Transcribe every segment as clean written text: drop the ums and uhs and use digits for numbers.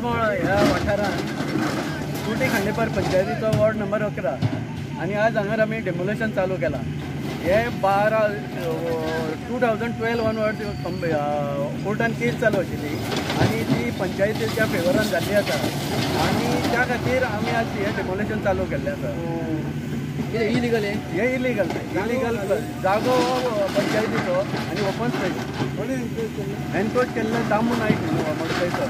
जिंगरेमोळ ह्या वाठारांत कुटी खांडेपार पंचायतीचो वॉर्ड नंबर 11 आणि आज हांगर आमी डेमोलेशन चालू केलां. हे 2012 ऑनवर्ड्स कोर्टान केस चालू आशिल्ली आनी ती पंचायतीच्या फेवरान जाल्ली आसा आनी त्या खातीर आमी आज हे डेमोलेशन चालू केल्लें आसा. हे इलिगल जागो पंचायतीचो आनी ओपन स्पेस एनक्रोच केल्ले दामू नायक म्हणून थंयसर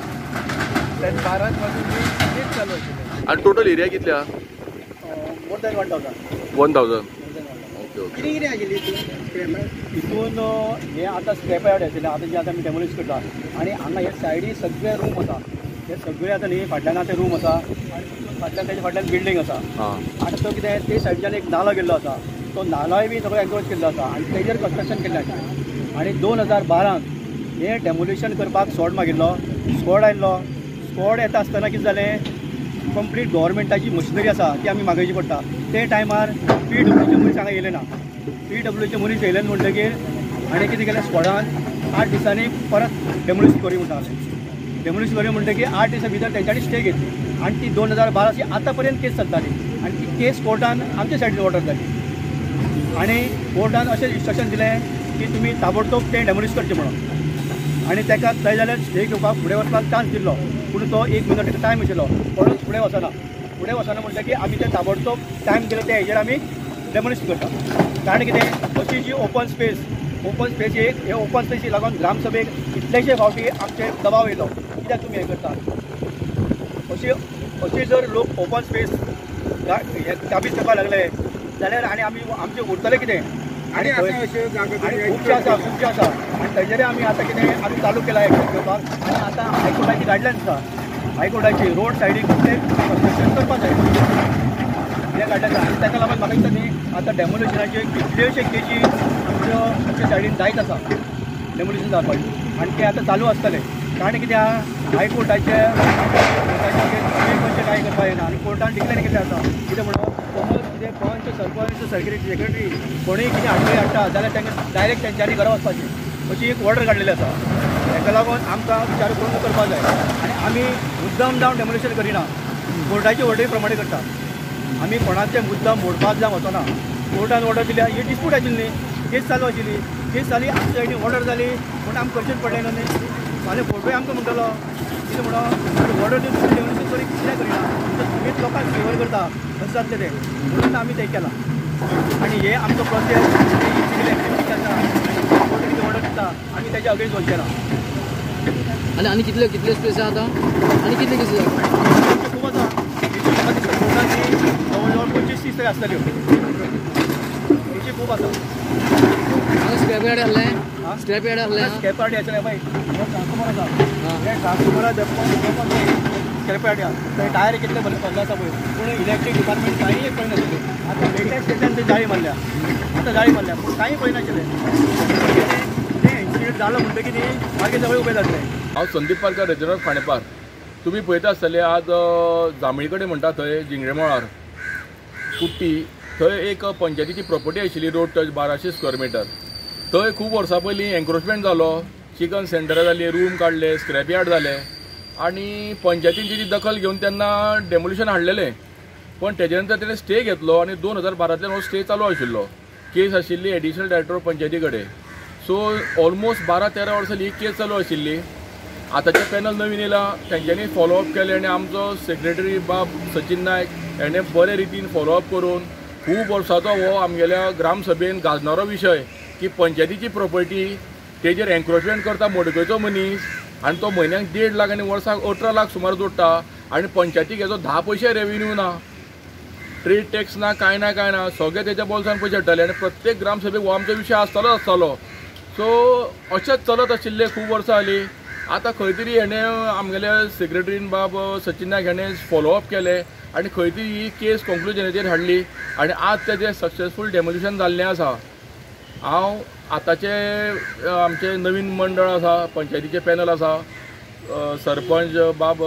12 पासून केस चालू आशिल्ली. आणि टोटल एरिया कितल्या? More than 1000. हितून हे आतां स्क्रॅप यार्ड आशिल्लें आतां जे आतां आमी डेमोलिश करता आनी हांगा हे सायडीक सगळे रूम आसा. हे सगळे आतां न्ही फाटल्यान आतां रूम आसा आनी फाटल्यान तेच्या फाटल्यान बिल्डींग आसा. आनी तो कितें ते सायडीच्यान एक नालो गेल्लो आसा. तो नालोय बी सगळो एनक्रोच केल्लो आसा आनी तेजेर कन्स्ट्रक्शन केल्लें आसा. आनी 2012 हे डेमोलिशन करपाक स्कॉड मागिल्लो. स्कॉड आयिल्लो. स्कॉड येता आसतना कितें जालें, कंप्लीट गव्हर्मेंटाची मशिनरी आसा ती आमी मागोवची पडटा. ते टायमार PWचे मनीस हांगा येयले ना. PWचे मनीस येयले म्हणटकीर आनी कितें केलें, स्कॉडान 8 दिसांनी परत डेमोलिश करी म्हणटाले. डेमोलिश करी म्हणटकीर 8 दिसां भितर तेंच्यांनी स्टे घेतली आनी ती 2012 आतां पर्यंत केस चलताली आनी ती केस कोर्टान आमच्या सायडीन ऑर्डर जाली आनी कोर्टान अशें इन्स्ट्रक्शन दिलें की तुमी ताबडतोब तें डेमोलिश करचें म्हणून. आनी ताका जाय जाल्यार स्टे घेवपाक फुडें वचपाक चान्स दिल्लो पूण तो 1 म्हयनो ताका टायम आशिल्लो. परत फुडें वचना म्हणटकीर आमी ते ताबडतोब टायम दिलो ते हेजेर आमी डेमोलिश करता. कारण कितें, अशी जी ओपन स्पेस हे ओपन स्पेसी लागून ग्रामसभेक कितलेशे फावटी आमचे दबाव येयलो कित्याक तुमी हें करता. अशी जर लोक ओपन स्पेस काबीज करपाक लागले जाल्यार आनी आमचे उरतले कितें. आनी खुबशे आसा आनी तेजेर आमी आतां कितें आमी चालू केला एक्शन करपाक. आनी आतां हायकोर्टाची गायडलायन्स आसा. हायकोर्टाची रोड सायडीक ते कन्स्ट्रक्शन करपाक जाय हे गायडलायन्स आसा. आनी ताका लागून म्हाका दिसता न्ही आतां डेमोलिशनाचे कितलेशे केसी आमच्या सायडीन जायत आसा डेमोलिशन जावपाची आनी ते आतां चालू आसतले. कारण कितें आहा, हायकोर्टाचे कांय करपाक येना आनी कोर्टान डिक्लेर केल्लें आसा कितें म्हणून समज कितें पंच सरपंच सेक्रेटरी कोणूय कितें हाडटा जाल्यार तांकां डायरेक्ट तेंच्यांनी घरा वचपाचें अशी एक ऑर्डर काडलेली आसा. ताका लागून आमकां विचार करून करपाक जाय आनी आमी मुद्दाम जावन डेमोलिशन करिना, कोर्टाची ऑर्डरी प्रमाणे करता. आमी कोणाचें मुद्दाम मोडपाक जावं वचना. कोर्टान ऑर्डर दिल्या ही डिस्प्यूट आशिल्ली, केस चालू आशिल्ली, केस जाली आमचे सायडीन ऑर्डर जाली पूण आमकां करचेंच पडलें न्ही. फाल्यां फोटोय आमकां म्हणटलो कितें म्हणून ऑर्डर दिवन डेमोलिशन करी कित्याक करिना, तुमीच लोकांक फेवर करता अशें जातलें तें म्हणून आमी तें केलां. आनी हे आमचो प्रोसेस सिवील एक्टिविटी आसा कोर्ट कितें ऑर्डर दिता आमी तेच्या अगेन्स्ट वचचें ना. आनी कितले स्पेस आसा आतां आनी कितले केसी खूब आसा. म्हाका दिसता कोर्टाची जवळ 25-30 तरी आसतल्यो. खूब आसा. स्क्रॅप यार्ड आहलें स्क्रॅप यार्ड आशिल्लें पळय ट्रान्सफॉर्मर आसा. हे ट्रान्सफॉर्मरा स्क्रॅप यार्ड थंय टायर कितले भरले आसा पळय पूण इलेक्ट्रीक डिपार्टमेंट कांय पळयनाशिल्लें. आतां लेटॅस्ट स्टेटान ते जाळी मारल्या पूण कांय पळयनाशिल्लें. तें इन्सिडेंट जालो म्हणटकीर मागीर सगळें उबें जातलें. हांव संदीप पालकर, रेजिडेंट खांडेपार. तुमी पळयता आसतले आज जांबळी कडेन म्हणटा थंय जिंगरेमोळार कुट्टी थंय एक पंचायतीची प्रॉपर्टी आशिल्ली रोड टच 1200 स्क्वेअर मिटर. थंय खूब वर्सां पयलीं एन्क्रोचमेंट जालो, चिकन सेंटर जाली, रूम काडले, स्क्रॅप यार्ड जाले आनी पंचायतीन तेजी दखल घेवन तेन्ना डेमोलिशन हाडलेलें. पण तेजे नंतर तेणें स्टे घेतलो आनी 2012 हो स्टे चालू आशिल्लो. केस आशिल्ली एडिशनल डायरेक्टर पंचायती कडेन. सो ऑलमोस्ट 12-13 वर्सां ही केस चालू आशिल्ली. आतांचे पॅनल नवीन येयला, तेंच्यांनी फॉलोअप केलें आनी आमचो सेक्रेटरी बाब सचिन नायक हेणें बरे रितीन फॉलोअप करून खूब वर्सांचो हो आमगेल्या ग्रामसभेन गाजणारो विशय की पंचायतीची प्रॉपर्टी तेजेर एन्क्रोचमेंट करता मोडकयचो मनीस आनी तो म्हयन्याक 1.5 लाख आनी वर्साक 18 लाख सुमार जोडटा आनी पंचायतीक हेजो 10 पयशे रेव्हेन्यू ना, ट्रेड टॅक्स ना, कांय ना सगळे तेच्या बोल्सान पयशे हाडटाले आनी प्रत्येक ग्रामसभेक हो आमचो विशय आसतालो. सो अशेंच चलत आशिल्लें खूब वर्सां जालीं. आतां खंय तरी हेणें आमगेल्या सेक्रेटरीन बाब सचिन नायक हेणें फॉलोअप केलें आनी खंय तरी ही केस कंक्लुजनाचेर हाडली आनी आज तेजें सक्सेसफूल डेमोलिशन जाल्लें आसा. हांव आतांचे आमचे नवीन मंडळ आसा, पंचायतीचे पॅनल आसा, सरपंच बाब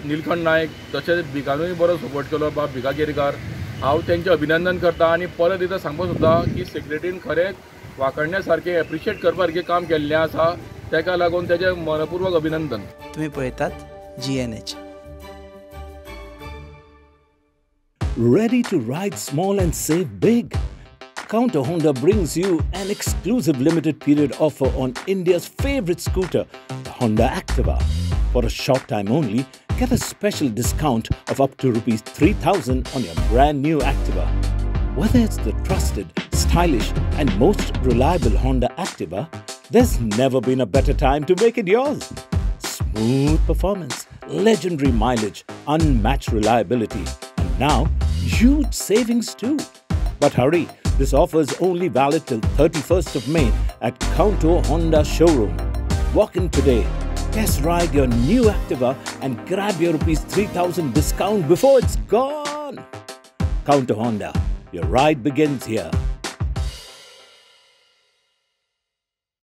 निलखंड नायक तशेंच भिकानूय बरो सपोर्ट केलो बाब भिका केरकार. हांव तेंचें अभिनंदन करता आनी परत एकदां सांगपाक सोदता की सेक्रेटरीन खरेंच वाखडण्या सारकें एप्रिशिएट करपा सारकें काम केल्लें आसा. ताका लागून तेजें मनपूर्वक अभिनंदन. तुम्ही पळयतात GNH. Ready to ride small and save big? Counter Honda brings you an exclusive limited period offer on India's favorite scooter, the Honda Activa. For a short time only, get a special discount of up to Rs 3,000 on your brand new Activa. Whether it's the trusted, stylish and most reliable Honda Activa, there's never been a better time to make it yours. Smooth performance, legendary mileage, unmatched reliability, and now huge savings too. But hurry, this offer is only valid till 31st of May at Counter Honda showroom. Walk in today, test ride your new Activa and grab your Rs 3,000 discount before it's gone. Counter Honda, your ride begins here.